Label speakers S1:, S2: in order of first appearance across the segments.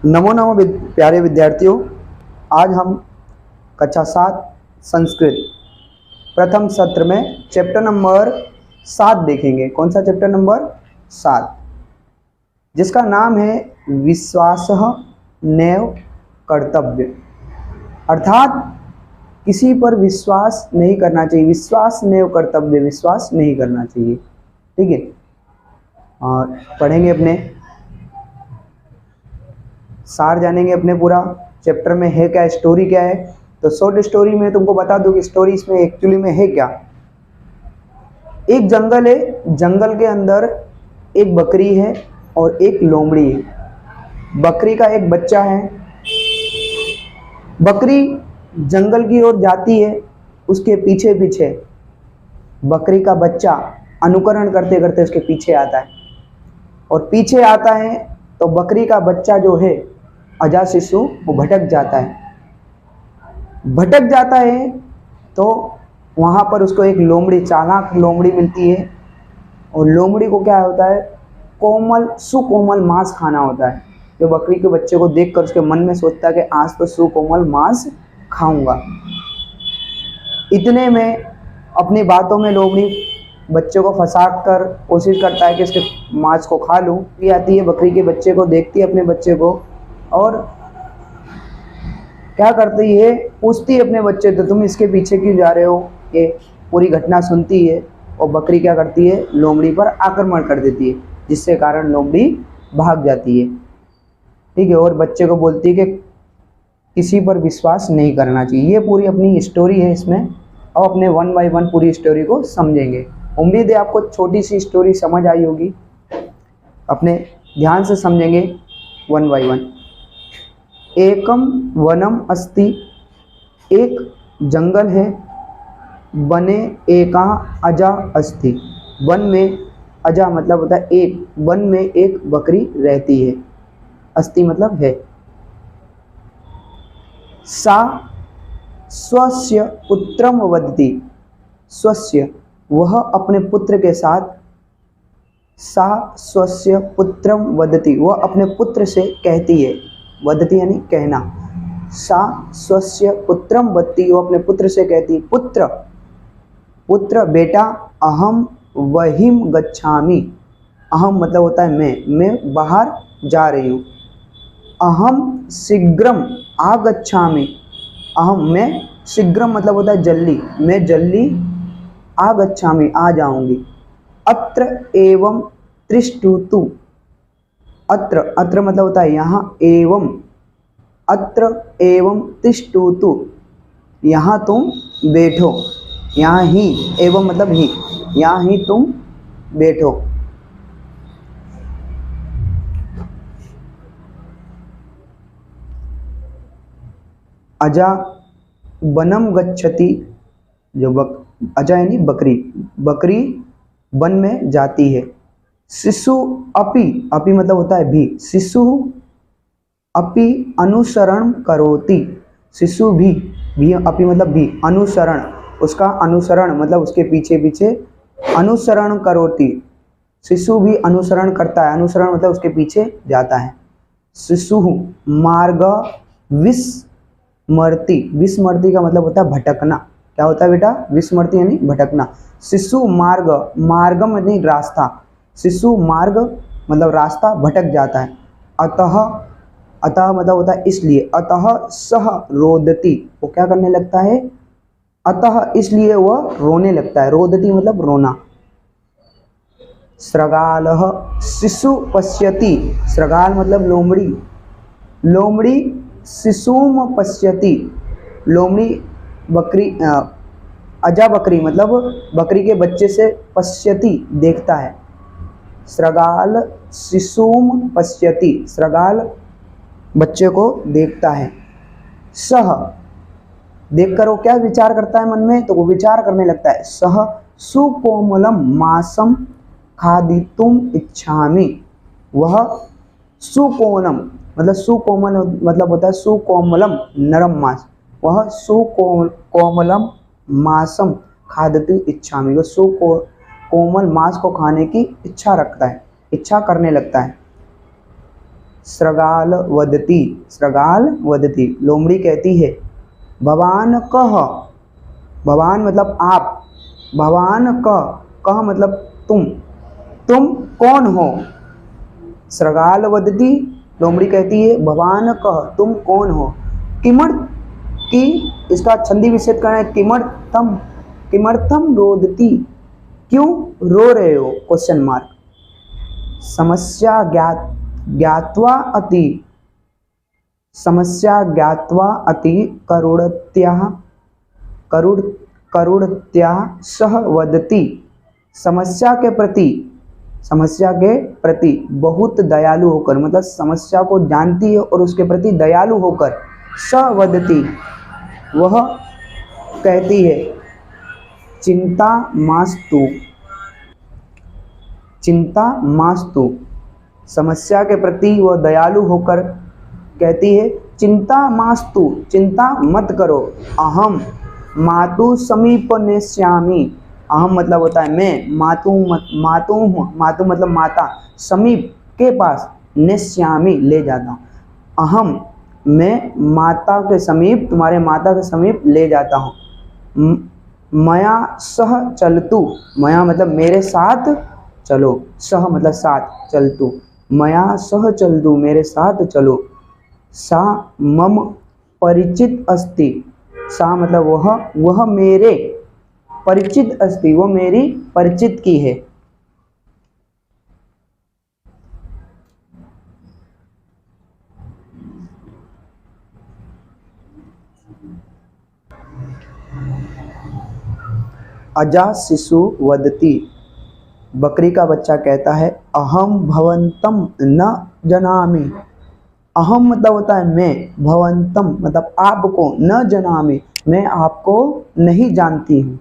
S1: नमो नमो प्यारे विद्यार्थियों, आज हम कक्षा 7 संस्कृत प्रथम सत्र में चैप्टर नंबर 7 देखेंगे। कौन सा चैप्टर नंबर 7, जिसका नाम है विश्वासः नैव कर्तव्य, अर्थात किसी पर विश्वास नहीं करना चाहिए। विश्वास नैव कर्तव्य, विश्वास नहीं करना चाहिए। ठीक है, और पढ़ेंगे, अपने सार जानेंगे अपने पूरा चैप्टर में है क्या, स्टोरी क्या है। तो शॉर्ट स्टोरी में तुमको बता दूं कि स्टोरी इसमें एक्चुअली में है क्या। एक जंगल है, जंगल के अंदर एक बकरी है और एक लोमड़ी है। बकरी का एक बच्चा है। बकरी जंगल की ओर जाती है, उसके पीछे पीछे बकरी का बच्चा अनुकरण करते करते उसके पीछे आता है, और पीछे आता है तो बकरी का बच्चा जो है अजा शिशु, वो भटक जाता है। तो वहाँ पर उसको एक लोमड़ी, चालाक लोमड़ी मिलती है, और लोमड़ी को क्या होता है, कोमल सुकोमल मांस खाना होता है। जो बकरी के बच्चे को देखकर उसके मन में सोचता है कि आज तो सुकोमल मांस खाऊंगा। इतने में अपनी बातों में लोमड़ी बच्चे को फंसा कर कोशिश करता है कि इसके मांस को खा लूँ। ये आती है, बकरी के बच्चे को देखती है, अपने बच्चे को, और क्या करती है, पूछती है अपने बच्चे से, तुम इसके पीछे क्यों जा रहे हो। ये पूरी घटना सुनती है, और बकरी क्या करती है, लोमड़ी पर आक्रमण कर देती है, जिससे कारण लोमड़ी भाग जाती है। ठीक है, और बच्चे को बोलती है कि किसी पर विश्वास नहीं करना चाहिए। ये पूरी अपनी स्टोरी है इसमें। अब अपने 1 बाय 1 पूरी स्टोरी को समझेंगे। उम्मीद है आपको छोटी सी स्टोरी समझ आई होगी। अपने ध्यान से समझेंगे 1 बाय 1। एकम वनम अस्ति, एक जंगल है, वने एका अजा अस्ति, वन में अजा मतलब होता है एक, वन में एक बकरी रहती है, अस्ति मतलब है। सा स्वस्य पुत्रम वदति, स्वस्य वह अपने पुत्र के साथ, सा स्वस्य पुत्रम वदति वह अपने पुत्र से कहती है, वदति यानी कहना। सा स्वस्य पुत्रम वदति वह अपने पुत्र से कहती है, पुत्र पुत्र बेटा, अहम वहिम गच्छामि, अहम मतलब होता है मैं बाहर जा रही हूँ। अहम शीघ्रम आगच्छामि, अहम मैं, शीघ्रम मतलब होता है जल्दी, मैं जल्दी, आगच्छामि आ जाऊंगी। अत्र एवं त्रिष्ठुतु, अत्र अत्र मतलब होता है यहाँ, एवं अत्र एवं तिष्ठुतु यहाँ तुम बैठो, यहाँ ही, एवं मतलब ही, यहाँ ही तुम बैठो। अजा वनम गच्छति, जो अजा यानी बकरी, बकरी वन में जाती है। शिशु अपि, अपि मतलब होता है भी, शिशु अपि अनुसरण करोति, शिशु भी अपि मतलब भी, अनुसरण उसका अनुसरण मतलब उसके पीछे पीछे, अनुसरण करोति शिशु भी अनुसरण करता है, अनुसरण मतलब उसके पीछे जाता है। शिशु मार्ग विस्मरति, विस्मरति का मतलब होता है भटकना। क्या होता है बेटा, विस्मरति यानी भटकना। शिशु मार्ग, मार्गम यानी रास्ता, शिशु मार्ग मतलब रास्ता भटक जाता है। अतः, अतः मतलब होता है इसलिए, अतः सह रोदति वो क्या करने लगता है, अतः इसलिए वह रोने लगता है, रोदति मतलब रोना। स्रगालः शिशु पश्यति, स्रगाल मतलब लोमड़ी, लोमड़ी शिशुम पश्यति, लोमड़ी बकरी, अजा बकरी मतलब बकरी के बच्चे से, पश्यति देखता है। स्रगाल शिशुम पश्यति, स्रगाल बच्चे को देखता है। सह देखकर वो क्या विचार करता है मन में, तो वो विचार करने लगता है। सह सुकोमलम मांसम खादितुम इच्छामि, वह सुकोमलम मतलब सुकोमल मतलब होता है सुकोमलम नरम मांस, वह सुकोमलम मांसम खादितुम इच्छामि, वह सुकोमल मांस को खाने की इच्छा रखता है, इच्छा करने लगता है। सृगाल वदती, सृगाल वदती, लोमड़ी कहती है भवान कह, भवान मतलब आप, भवान कह मतलब तुम कौन हो। सृगाल वदती, लोमड़ी कहती है भवान कह तुम कौन हो। किमर्थ की, इसका छंदी विच्छेद करना है, किमर्थम, किमर्थम रोदती, क्यों रो रहे हो, क्वेश्चन मार्क। समस्या ज्ञात्वा अति, समस्या ज्ञात्वा अति करुणत्या सह वदति, समस्या के प्रति, समस्या के प्रति बहुत दयालु होकर, मतलब समस्या को जानती है और उसके प्रति दयालु होकर, स वदति वह कहती है, चिंता मास्तु, चिंता मास्तु, समस्या के प्रति वह दयालु होकर कहती है चिंता मास्तु, चिंता मत करो। अहम मातु समीप नेष्यामि, अहम मतलब होता है मैं, मातु मातु मतलब माता, समीप के पास, नेष्यामि ले जाता हूँ। अहम मैं माता के समीप, तुम्हारे माता के समीप ले जाता हूँ। मया सह चलतु, मया मतलब मेरे साथ चलो, सह मतलब साथ, चलतु मया सह चलतु मेरे साथ चलो। सा मम परिचित अस्ति, सा मतलब वह मेरे परिचित अस्ति, वो मेरी परिचित की है। अजा शिशु वदती, बकरी का बच्चा कहता है अहम भवंतम न जनामि, अहम मतलब होता है मैं, भवंतम मतलब आपको, न जनामि मैं आपको नहीं जानती हूँ।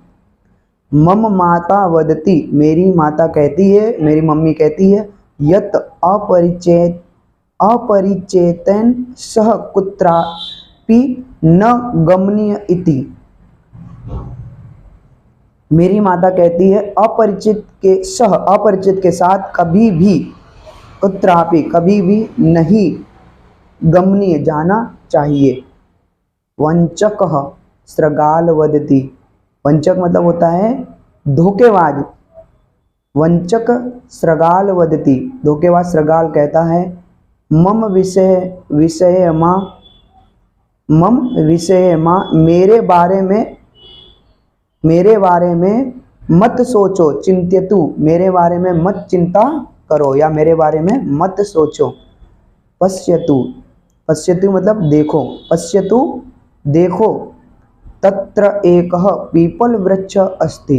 S1: मम माता वदती, मेरी माता कहती है, मेरी मम्मी कहती है, यत अपरिचेतन सह कुत्रापि न गमनीय इति, मेरी माता कहती है अपरिचित के सह, अपरिचित के साथ कभी भी, कुत्रापि कभी भी नहीं, गमनीय जाना चाहिए। वंचक सृगाल वदती, वंचक मतलब होता है धोखेबाज, वंचक सृगाल वदती, धोखेबाज सृगाल कहता है मम विषय माँ मेरे बारे में मत सोचो, चिंत्यतु मेरे बारे में मत चिंता करो या मेरे बारे में मत सोचो। पश्यतु, पश्यतु मतलब देखो, पश्यतु देखो, तत्र एकः पीपल वृक्ष अस्ति,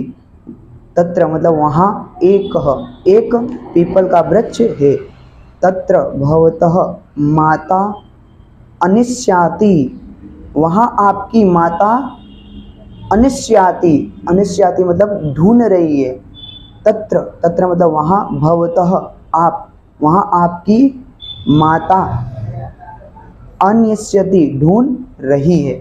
S1: तत्र मतलब वहाँ एक पीपल का वृक्ष है। तत्र भवतः माता अनिष्याति, वहाँ आपकी माता अनिष्याति, अनिष्याति मतलब ढूंढ रही है। तत्र मतलब वहाँ, भवतः आप, वहाँ आपकी माता अनिष्यति ढूंढ रही है।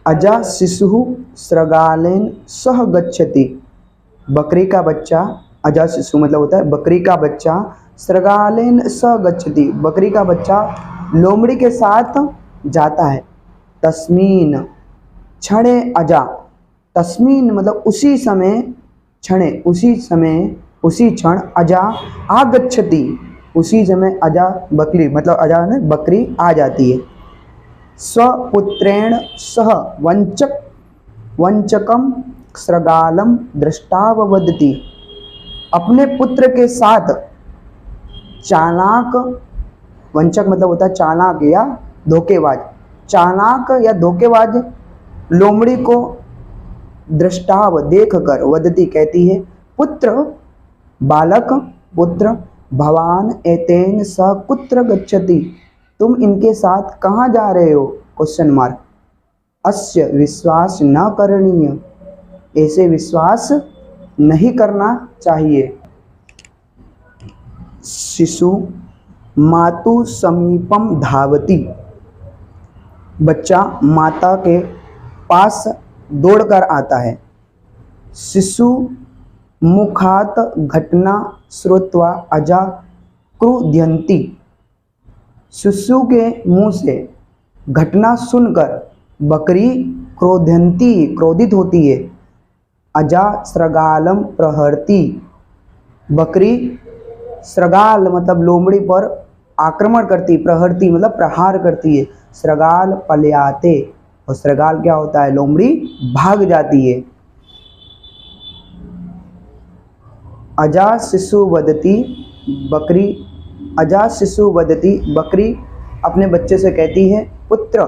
S1: अजा शिशु सृगालेन सह गच्छति, बकरी का बच्चा, अजा शिशु मतलब होता है बकरी का बच्चा, सृगालेन सह गच्छति बकरी का बच्चा लोमड़ी के साथ जाता है। तस्मीन क्षणे अजा, तस्मीन मतलब उसी समय, क्षणे उसी समय, उसी क्षण, अजा आगच्छति उसी समय, अजा बकरी मतलब अजा ने बकरी आ जाती है। स्वपुत्रेण सह वंचकम सृगालम दृष्टाववदति, अपने पुत्र के साथ चालाक, वंचक मतलब होता है चालाक या धोखेबाज, चालाक या धोखेबाज लोमड़ी को दृष्टाव देखकर, वदती कहती है, पुत्र बालक पुत्र, भवान एतेन सह कुत्र गच्छति, तुम इनके साथ कहाँ जा रहे हो, क्वेश्चन मार्क। अस्य विश्वास न करणीय, ऐसे विश्वास नहीं करना चाहिए। शिशु मातु समीपम धावती, बच्चा माता के पास दौड़कर आता है। शिशु मुखात घटना श्रुत्वा अजा क्रुध्यन्ति, शिशु के मुंह से घटना सुनकर बकरी क्रोध्यन्ति, क्रोधित होती है। अजा स्रगालम प्रहरती, बकरी स्रगाल मतलब लोमड़ी पर आक्रमण करती, प्रहरती मतलब प्रहार करती है। स्रगाल पलयाते, और स्रगाल क्या होता है, लोमड़ी भाग जाती है। अजा शिशु वदती, बकरी अजा शिशु वदती, बकरी अपने बच्चे से कहती है, पुत्र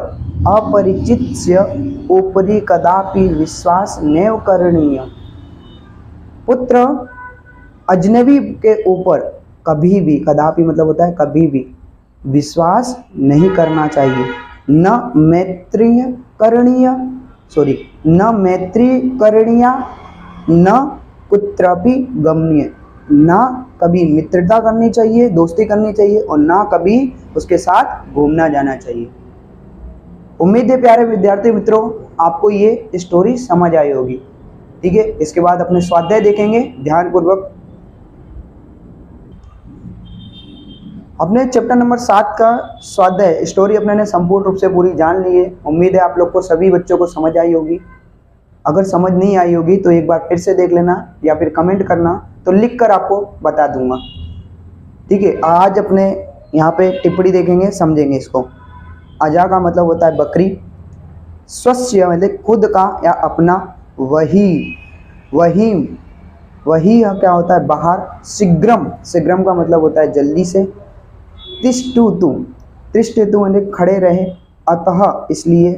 S1: अपरिचित्य उपरि कदापि विश्वास नैव करणीय, पुत्र अजनबी के ऊपर कभी भी, कदापि मतलब होता है कभी भी, विश्वास नहीं करना चाहिए। न मैत्रीय करणीय, न मैत्री करणीय, न कुत्रापि गमनीय, ना कभी मित्रता करनी चाहिए, दोस्ती करनी चाहिए, और ना कभी उसके साथ घूमना जाना चाहिए। उम्मीद है प्यारे विद्यार्थी मित्रों आपको ये स्टोरी समझ आई होगी। ठीक है, इसके बाद अपने स्वाध्याय देखेंगे ध्यानपूर्वक। अपने चैप्टर नंबर 7 का स्वाध्याय स्टोरी अपने ने संपूर्ण रूप से पूरी जान ली है। उम्मीद है आप लोग को, सभी बच्चों को समझ आई होगी। अगर समझ नहीं आई होगी तो एक बार फिर से देख लेना या फिर कमेंट करना, तो लिख कर आपको बता दूंगा। ठीक है, आज अपने यहाँ पे टिप्पणी देखेंगे, समझेंगे इसको। अजा का मतलब होता है बकरी, स्वस्य मतलब खुद का या अपना, वही क्या होता है बाहर, शीघ्रम का मतलब होता है जल्दी से। तिष्ठतु मतलब खड़े रहे, अतः इसलिए।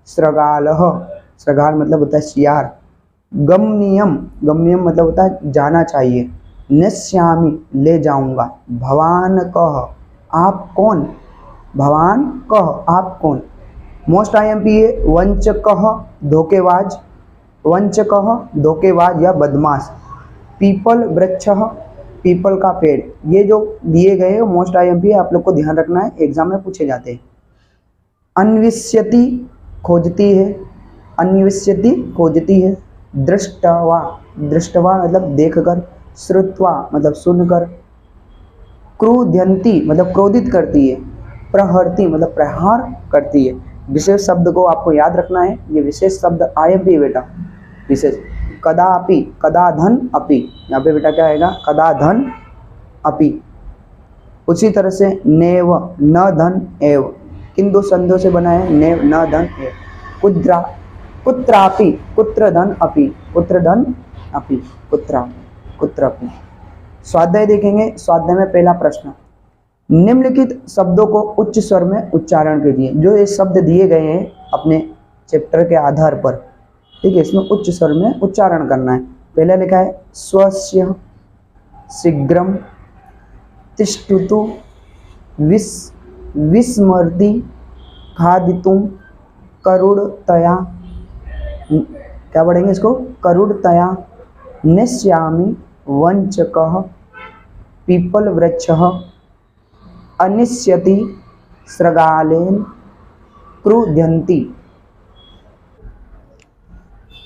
S1: स्रगाल मतलब होता है सियार। गमनीयम मतलब होता है जाना चाहिए। नेष्यामि ले जाऊंगा। भवान कह आप कौन, मोस्ट IMP है वंचकः धोखेबाज या बदमाश। पीपल वृक्षः, पीपल का पेड़। ये जो दिए गए मोस्ट IMP है, आप लोग को ध्यान रखना है, एग्जाम में पूछे जाते हैं। अन्विष्यति खोजती है। दृष्टवा मतलब देखकर। श्रुत्वा मतलब सुनकर। क्रुध्यन्ति मतलब क्रोधित करती है। प्रहरती मतलब प्रहार करती है। विशेष शब्द को आपको याद रखना है, ये विशेष शब्द IMP बेटा, विशेष। कदापि, कदाधन अपि, यहाँ पे बेटा क्या आएगा, कदाधन अपि। उसी तरह से नेव, न धन एव, किन दो संधों से बना है, नेव न धन एव। कुत्रापि, कुत्र धन अपि, कुत्रापि। स्वाध्याय देखेंगे। स्वाध्याय में पहला प्रश्न, निम्नलिखित शब्दों को उच्च स्वर में उच्चारण कीजिए। जो ये शब्द दिए गए हैं अपने चैप्टर के आधार पर, ठीक है, इसमें उच्च स्वर में उच्चारण करना है। पहला लिखा है स्वस्य, शीघ्रम, तिष्ठतु, विस्मृति, खादितुम, करुणतया, क्या पढ़ेंगे इसको, करुणतया, नेष्यामि, वंचकः, पीपल वृक्षः, अनिष्यति, स्रगालेन, क्रुध्यन्ति।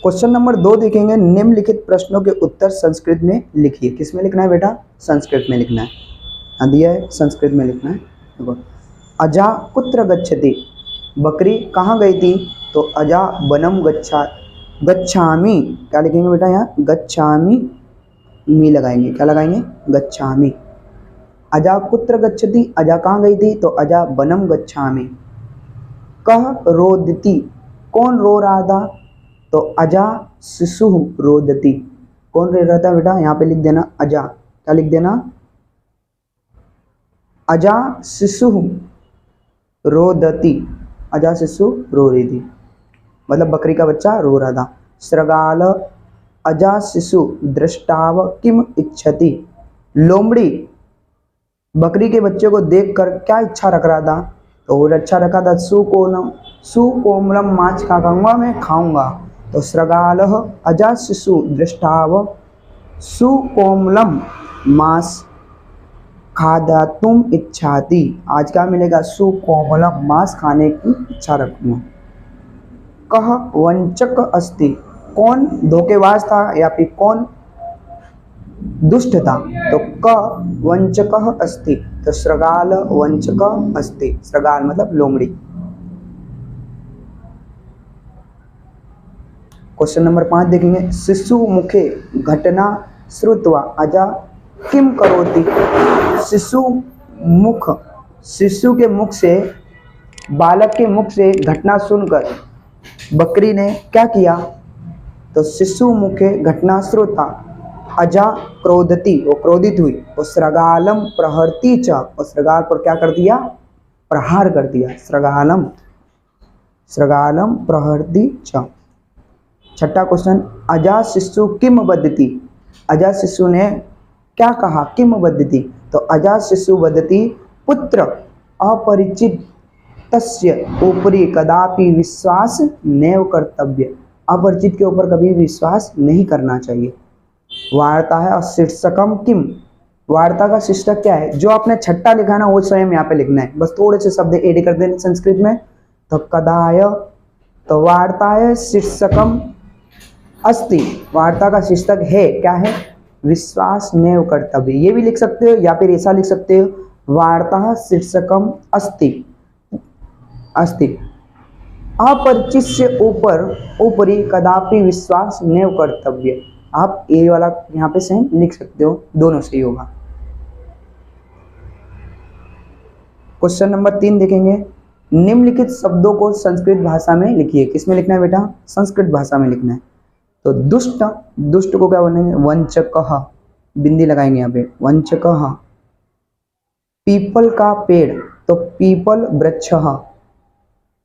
S1: क्वेश्चन नंबर 2 देखेंगे। निम्नलिखित प्रश्नों के उत्तर संस्कृत में लिखिए। किस में लिखना है बेटा, संस्कृत में लिखना है। दिया है संस्कृत में लिखना है। देखो, अजा कुत्र गच्छति, बकरी कहाँ गई थी, तो अजा वनम गच्छामि, क्या लिखेंगे बेटा यहाँ, गच्छामि, मी लगाएंगे, क्या लगाएंगे, गच्छामि। अजा कुत्र गच्छति, अजा कहाँ गई थी, तो अजा वनम गच्छामि। कह रोदति, कौन रो रहा था, तो अजा शिशु रोदति, कौन रो रहा था बेटा, यहाँ पे लिख देना अजा, क्या लिख देना, अजा शिशु रोदति, अजा शिशु रो रही थी, मतलब बकरी का बच्चा रो रहा था। स्रगाल अजा शिशु दृष्टाव किम इच्छति, लोमड़ी बकरी के बच्चे को देखकर क्या इच्छा रख रहा था, तो वो अच्छा रखा था सुकोमलम माछ खाऊंगा, मैं खाऊंगा। तो स्रगाल अजा शिशु दृष्टाव सुकोमलम मांस खादातुम इच्छाति, आज क्या मिलेगा, सुकोमलम मांस खाने की इच्छा रखूंगा। कह वंचक अस्ति, कौन धोखेबाज था या फिर कौन दुष्टता, तो क वंचकः अस्ति, तो सृगाल वंचकः अस्ति। सृगाल मतलब लोमड़ी। क्वेश्चन नंबर 5 देखेंगे, शिशु मुखे घटना श्रुत्वा अजा किम करोति। शिशु मुख, शिशु के मुख से, बालक के मुख से घटना सुनकर बकरी ने क्या किया, तो शिशु मुखे घटना श्रुता अजा क्रोधती, वो क्रोधित हुई, और सृगालम प्रहरती च, और सृगाल पर क्या कर दिया, प्रहार कर दिया। सृगालम, सृगालम प्रहरती च। छठा क्वेश्चन, अजा शिशु किम वदति। अजा शिशु ने क्या कहा, किम वदति, तो अजा शिशु वदति पुत्र अपरिचित तस्य ऊपरी कदापि विश्वास नैव कर्तव्य। अपरिचित के ऊपर कभी विश्वास नहीं करना चाहिए। वार्ता है और शीर्षकम किम, वार्ता का शीर्षक क्या है, जो आपने छठा लिखा है ना वो स्वयं यहाँ पे लिखना है, बस थोड़े से शब्द ऐड कर देने संस्कृत में। तो कदाय, तो वार्ता है शीर्षकम अस्ति, वार्ता का शीर्षक है, क्या है, विश्वास नैव कर्तव्य। ये भी लिख सकते हो या फिर ऐसा लिख सकते हो, वार्ता शीर्षकम अस्ति, अस्ति अपरिचित से ऊपर ऊपरी कदापि विश्वास नैव कर्तव्य। आप ये वाला यहाँ पे सेम लिख सकते हो, दोनों सही होगा। क्वेश्चन नंबर 3 देखेंगे, निम्नलिखित शब्दों को संस्कृत भाषा में लिखिए। किसमें लिखना है बेटा, संस्कृत भाषा में लिखना है। तो दुष्ट, दुष्ट को क्या बोलेंगे, वंचकः, बिंदी लगाएंगे यहाँ पे, वंचकः। पीपल का पेड़, तो पीपल वृक्षः।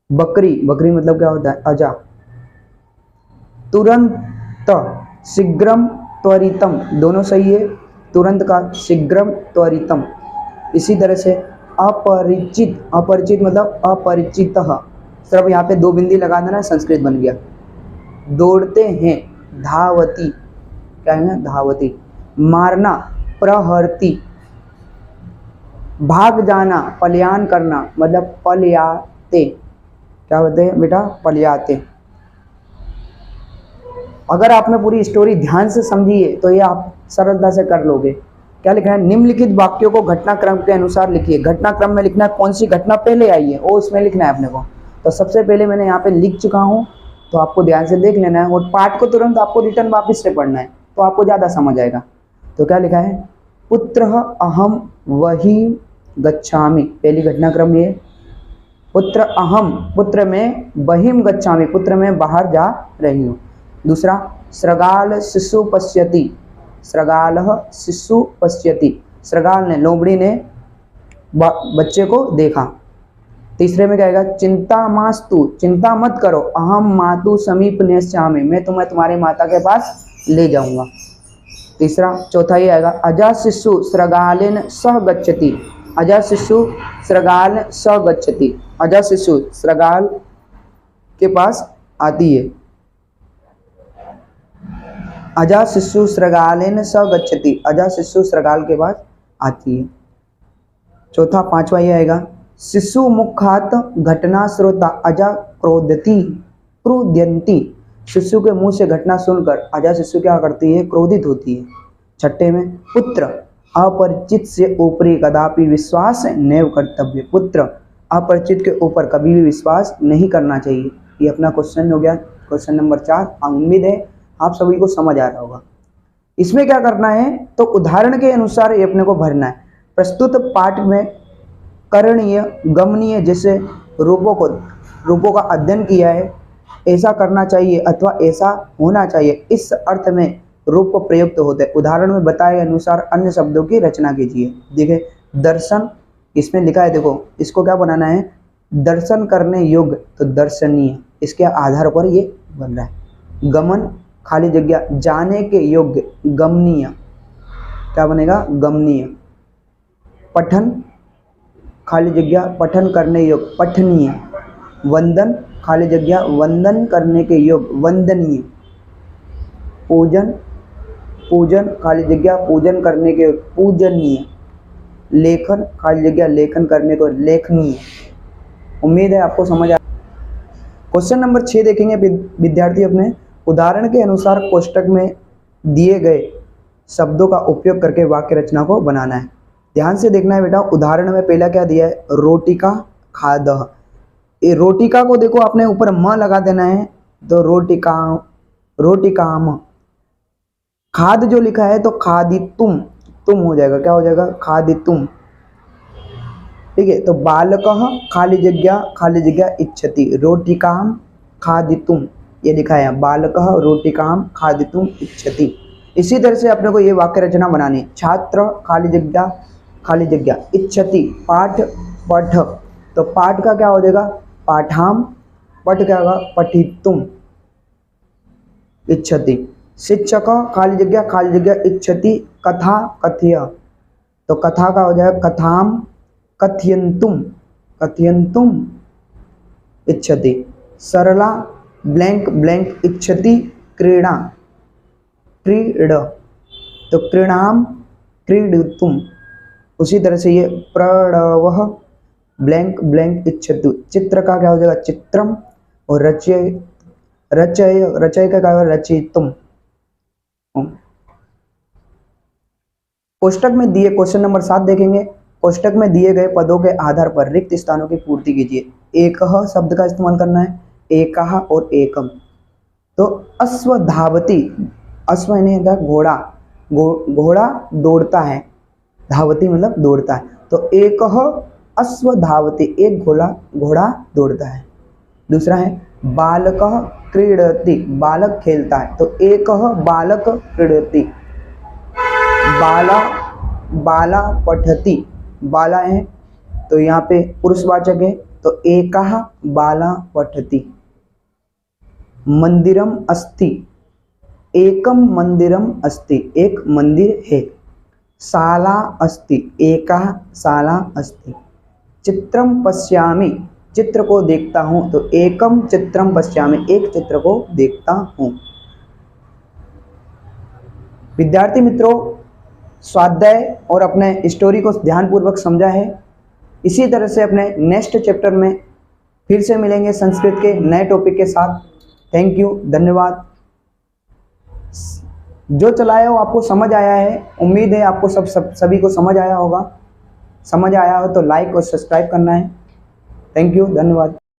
S1: बकरी, बकरी मतलब क्या होता है, अजा। तुरंत, शीघ्रम त्वरितम, दोनों सही है, तुरंत का शीघ्रम त्वरितम। इसी तरह से अपरिचित, अपरिचित मतलब अपरिचितः, सिर्फ यहाँ पे 2 बिंदी लगा देना, संस्कृत बन गया। दौड़ते हैं, धावती, क्या है ना, धावती। मारना, प्रहरती। भाग जाना, पलायन करना, मतलब पलयाते, क्या होते हैं बेटा, पलयाते। अगर आपने पूरी स्टोरी ध्यान से समझी है तो ये आप सरलता से कर लोगे। क्या लिखना है, निम्नलिखित वाक्यों को घटनाक्रम के अनुसार लिखिए। घटनाक्रम में लिखना है कौन सी घटना पहले आई है वो इसमें लिखना है अपने को। तो सबसे पहले मैंने यहाँ पे लिख चुका हूँ, तो आपको ध्यान से देख लेना है और पाठ को तुरंत आपको रिटर्न वापस से पढ़ना है, तो आपको ज़्यादा समझ आएगा। तो क्या लिखा है, पुत्र अहम वही गच्छामि, पहली घटनाक्रम ये। पुत्र अहम, पुत्र में, बहिम गच्छामि, पुत्र में बाहर जा रही हूँ। दूसरा, सृगाल शिशु पश्यति, सृगाल शिशु पश्यति, सृगाल ने, लोमड़ी ने बच्चे को देखा। तीसरे में क्या आएगा, चिंता मास्तु, चिंता मत करो, अहम मातु समीप नेष्यामि, मैं तुम्हें तुम्हारी माता के पास ले जाऊंगा। तीसरा, चौथा ये आएगा, अजा शिशु सृगालेन सह गच्छति, अजा शिशु सृगाल सह गच्छति, अजा शिशु सृगाल के पास आती है। अजा शिशु सृगालेन स गच्छति, अजा शिशु सृगाल के पास आती है। चौथा, पांचवा ये आएगा, शिशु मुखात घटना श्रोता अजा क्रोधती क्रुद्यंती, शिशु के मुंह से घटना सुनकर अजा शिशु क्या करती है, क्रोधित होती है। छठे में, पुत्र अपरिचित से ऊपरी कदापि विश्वास नैव कर्तव्य, पुत्र अपरिचित के ऊपर कभी भी विश्वास नहीं करना चाहिए। ये अपना क्वेश्चन हो गया, क्वेश्चन नंबर 4। उम्मीद है आप सभी को समझ आ रहा होगा। इसमें क्या करना है, तो उदाहरण के अनुसार ये अपने को भरना है। प्रस्तुत पाठ में करणीय गमनीय जैसे रूपों का अध्ययन किया है, ऐसा करना चाहिए अथवा ऐसा होना चाहिए, इस अर्थ में रूप प्रयुक्त होते हैं। उदाहरण में बताए अनुसार अन्य शब्दों की रचना कीजिए। देखिए, दर्शन, इसमें लिखा है, देखो इसको क्या बनाना है, दर्शन करने योग्य, तो दर्शनीय, इसके आधार पर ये बन रहा है। गमन, खाली जगह जाने के योग्य, गमनीय, क्या बनेगा, गमनीय। पठन, खाली जगह पठन करने योग्य, पठनीय। वंदन, खाली जगह वंदन करने के योग्य, वंदनीय। पूजन, पूजन, खाली जगह पूजन करने के, पूजनीय। लेखन, खाली जगह लेखन करने को, लेखनीय। उम्मीद है आपको समझ आ। क्वेश्चन नंबर 6 देखेंगे विद्यार्थी अपने। उदाहरण के अनुसार कोष्टक में दिए गए शब्दों का उपयोग करके वाक्य रचना को बनाना है। ध्यान से देखना है बेटा, उदाहरण में पहला क्या दिया है, रोटिका खादः। ये रोटिका को देखो आपने ऊपर म लगा देना है, तो रोटिका रोटिकाम। खाद जो लिखा है तो खादितुम, तुम हो जाएगा, क्या हो जाएगा, खादितुम। ठीक है, तो बालकः खाली जगह इच्छति, रोटिकाम खादितुम, ये लिखा है बालकः रोटिकाम खादितुम इच्छति। इसी तरह से अपने को ये वाक्य रचना बनानी है। छात्र खाली जगह इच्छति पाठ पठ, तो पाठ का क्या हो जाएगा, पाठाम, पठ क्या होगा, पठितुम इच्छति। शिक्षक खाली जगह इच्छति कथा कथय, तो कथा का हो जाएगा कथाम कथयंतुम इच्छति। सरला ब्लैंक ब्लैंक इच्छति क्रीड़ा क्रीड, तो क्रीणाम क्रीडितुम। उसी तरह से ये प्रणवः ब्लैंक ब्लैंक इच्छतु, चित्र का क्या हो जाएगा, चित्रम, और रचय का क्या होगा, रचयितुम। कोष्टक में दिए क्वेश्चन नंबर 7 देखेंगे। कोष्टक में दिए गए पदों के आधार पर रिक्त स्थानों की पूर्ति कीजिए। एकः शब्द का इस्तेमाल करना है, एकः और एकम। तो अश्व धावती, अश्व यानी घोड़ा, घोड़ा दौड़ता है, धावती मतलब दौड़ता है, तो एकः अश्व धावती, एक घोड़ा दौड़ता है। दूसरा है बालकः क्रीडति, बालक खेलता है, तो एकः बालक क्रीडति। बाला पठति, बाला है तो यहाँ पे पुरुषवाचक है, तो एकः बाला पठति। मंदिरम अस्ति, एकम मंदिरम अस्ति, एक मंदिर है। शाला अस्ति, एकः शाला अस्ति। चित्रम पश्यामि, चित्र को देखता हूँ, तो एकम चित्रम पश्यामि, एक चित्र को देखता हूँ। विद्यार्थी मित्रों, स्वाध्याय और अपने स्टोरी को ध्यानपूर्वक समझा है। इसी तरह से अपने नेक्स्ट चैप्टर में फिर से मिलेंगे संस्कृत के नए टॉपिक के साथ। थैंक यू, धन्यवाद। जो चलाया हो आपको समझ आया है, उम्मीद है आपको सभी को समझ आया होगा। समझ आया हो तो लाइक और सब्सक्राइब करना है। थैंक यू, धन्यवाद।